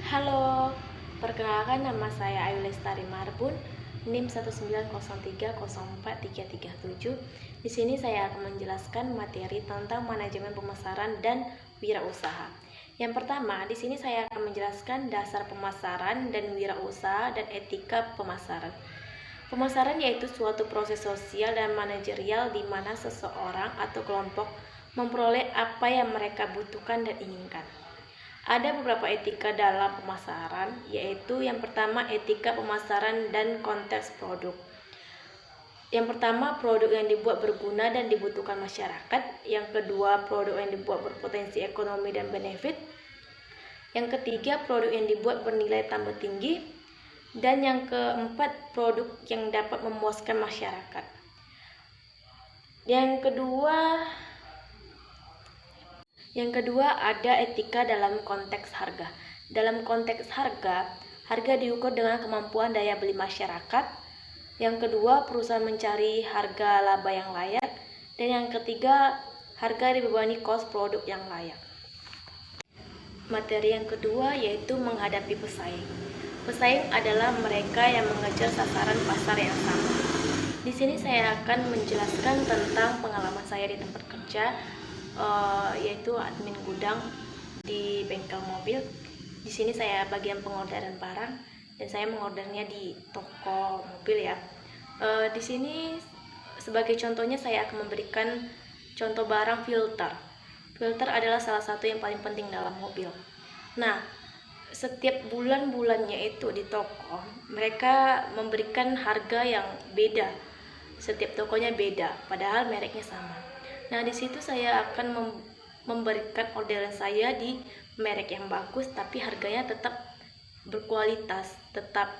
Halo, perkenalkan nama saya Ayu Lestari Marbun, NIM 190304337. Di sini saya akan menjelaskan materi tentang manajemen pemasaran dan wirausaha. Yang pertama, di sini saya akan menjelaskan dasar pemasaran dan wirausaha dan etika pemasaran. Pemasaran yaitu suatu proses sosial dan manajerial di mana seseorang atau kelompok memperoleh apa yang mereka butuhkan dan inginkan. Ada beberapa etika dalam pemasaran, yaitu yang pertama etika pemasaran dan konteks produk. Yang pertama, produk yang dibuat berguna dan dibutuhkan masyarakat. Yang kedua, produk yang dibuat berpotensi ekonomi dan benefit. Yang ketiga, produk yang dibuat bernilai tambah tinggi. Dan yang keempat, produk yang dapat memuaskan masyarakat. Yang kedua ada etika dalam konteks harga. Dalam konteks harga diukur dengan kemampuan daya beli masyarakat. Yang kedua, perusahaan mencari harga laba yang layak. Dan yang ketiga, harga dibebani kos produk yang layak. Materi yang kedua yaitu menghadapi pesaing. Pesaing adalah mereka yang mengejar sasaran pasar yang sama. Di sini saya akan menjelaskan tentang pengalaman saya di tempat kerja, yaitu admin gudang di bengkel mobil. Di sini saya bagian pengorderan barang dan saya mengordernya di toko mobil ya. Di sini sebagai contohnya saya akan memberikan contoh barang filter. Filter adalah salah satu yang paling penting dalam mobil. Nah, setiap bulan-bulannya itu di toko mereka memberikan harga yang beda. Setiap tokonya beda, padahal mereknya sama. Nah, di situ saya akan memberikan orderan saya di merek yang bagus, tapi harganya tetap berkualitas, tetap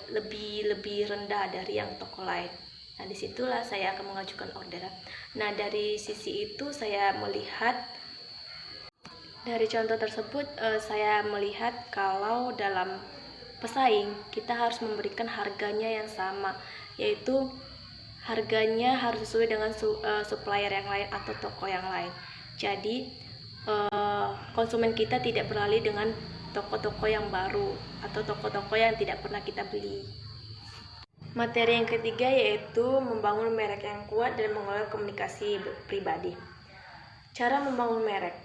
lebih rendah dari yang toko lain. Nah, disitulah saya akan mengajukan orderan. Nah, dari sisi itu saya melihat, dari contoh tersebut saya melihat kalau dalam pesaing kita harus memberikan harganya yang sama, yaitu harganya harus sesuai dengan supplier yang lain atau toko yang lain. Jadi konsumen kita tidak beralih dengan toko-toko yang baru atau toko-toko yang tidak pernah kita beli. Materi yang ketiga yaitu membangun merek yang kuat dan mengelola komunikasi pribadi. Cara membangun merek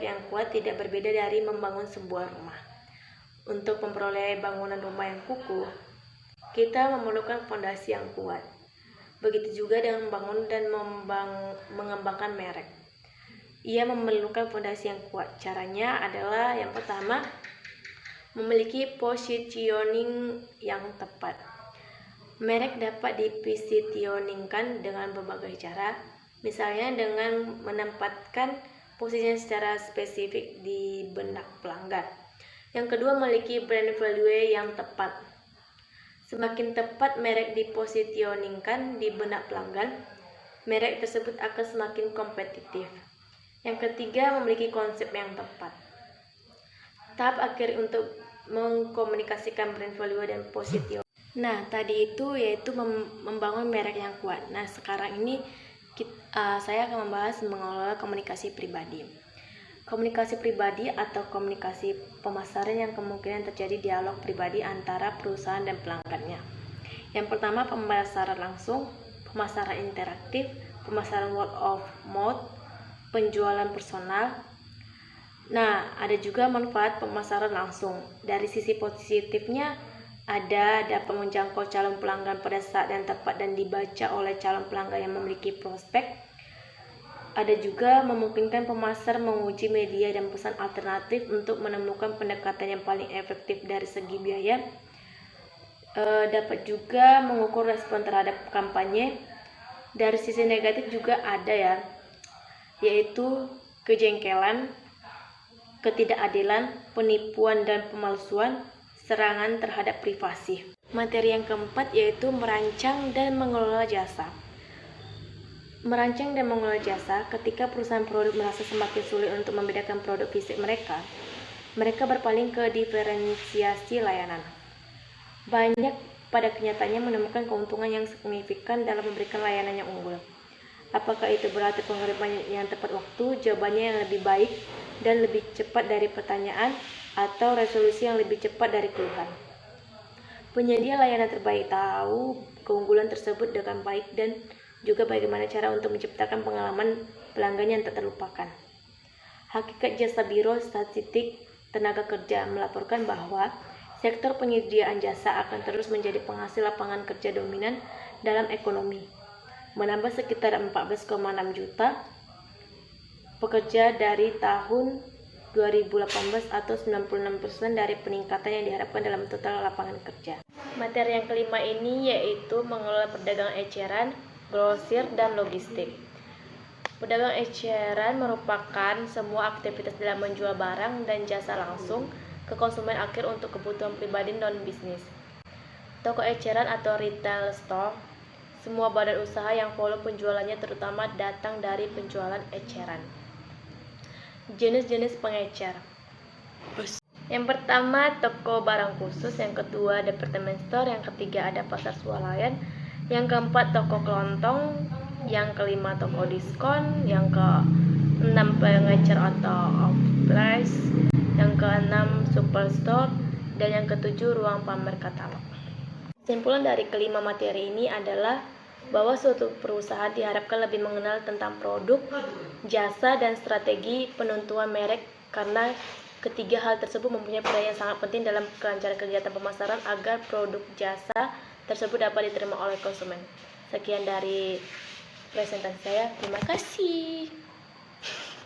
yang kuat tidak berbeda dari membangun sebuah rumah. Untuk memperoleh bangunan rumah yang kukuh, kita memerlukan fondasi yang kuat. Begitu juga dengan membangun dan mengembangkan merek. Ia memerlukan fondasi yang kuat. Caranya adalah yang pertama, memiliki positioning yang tepat. Merek dapat dipositioningkan dengan berbagai cara, misalnya dengan menempatkan posisinya secara spesifik di benak pelanggan. Yang kedua, memiliki brand value yang tepat. Semakin tepat merek dipositioningkan di benak pelanggan, merek tersebut akan semakin kompetitif. Yang ketiga, memiliki konsep yang tepat. Tahap akhir untuk mengkomunikasikan brand value dan positioning. Nah, tadi itu yaitu membangun merek yang kuat. Nah, sekarang ini saya akan membahas mengelola komunikasi pribadi. Komunikasi pribadi atau komunikasi pemasaran yang kemungkinan terjadi dialog pribadi antara perusahaan dan pelanggannya. Yang pertama, pemasaran langsung, pemasaran interaktif, pemasaran word of mouth, penjualan personal. Nah, ada juga manfaat pemasaran langsung. Dari sisi positifnya, dapat menjangkau calon pelanggan pada saat yang tepat dan dibaca oleh calon pelanggan yang memiliki prospek. Ada juga memungkinkan pemasar menguji media dan pesan alternatif untuk menemukan pendekatan yang paling efektif dari segi biaya. Dapat juga mengukur respon terhadap kampanye. Dari sisi negatif juga ada ya, yaitu kejengkelan, ketidakadilan, penipuan dan pemalsuan, serangan terhadap privasi. Materi yang keempat yaitu merancang dan mengelola jasa. Merancang dan mengelola jasa, ketika perusahaan produk merasa semakin sulit untuk membedakan produk fisik mereka berpaling ke diferensiasi layanan. Banyak pada kenyataannya menemukan keuntungan yang signifikan dalam memberikan layanan yang unggul. Apakah itu berarti pengiriman yang tepat waktu? Jawabannya yang lebih baik dan lebih cepat dari pertanyaan atau resolusi yang lebih cepat dari keluhan. Penyedia layanan terbaik tahu keunggulan tersebut dengan baik dan juga bagaimana cara untuk menciptakan pengalaman pelanggan yang tak terlupakan. Hakikat Jasa Biro Statistik Tenaga Kerja melaporkan bahwa sektor penyediaan jasa akan terus menjadi penghasil lapangan kerja dominan dalam ekonomi, menambah sekitar 14,6 juta pekerja dari tahun 2018 atau 96% dari peningkatan yang diharapkan dalam total lapangan kerja. Materi yang kelima ini yaitu mengelola perdagangan eceran, grosir, dan logistik. Pedagang eceran merupakan semua aktivitas dalam menjual barang dan jasa langsung ke konsumen akhir untuk kebutuhan pribadi non-bisnis. Toko eceran atau retail store, semua badan usaha yang volume penjualannya terutama datang dari penjualan eceran. Jenis-jenis pengecer. Yang pertama, toko barang khusus. Yang kedua, department store. Yang ketiga, ada pasar swalayan. Yang keempat, toko kelontong. Yang kelima, toko diskon. Yang keenam, pengecer atau off-price. Yang keenam, superstore. Dan yang ketujuh, ruang pamer katalog. Kesimpulan dari kelima materi ini adalah bahwa suatu perusahaan diharapkan lebih mengenal tentang produk, jasa, dan strategi penentuan merek karena ketiga hal tersebut mempunyai peran yang sangat penting dalam kelancaran kegiatan pemasaran agar produk jasa tersebut dapat diterima oleh konsumen. Sekian dari presentasi saya. Terima kasih.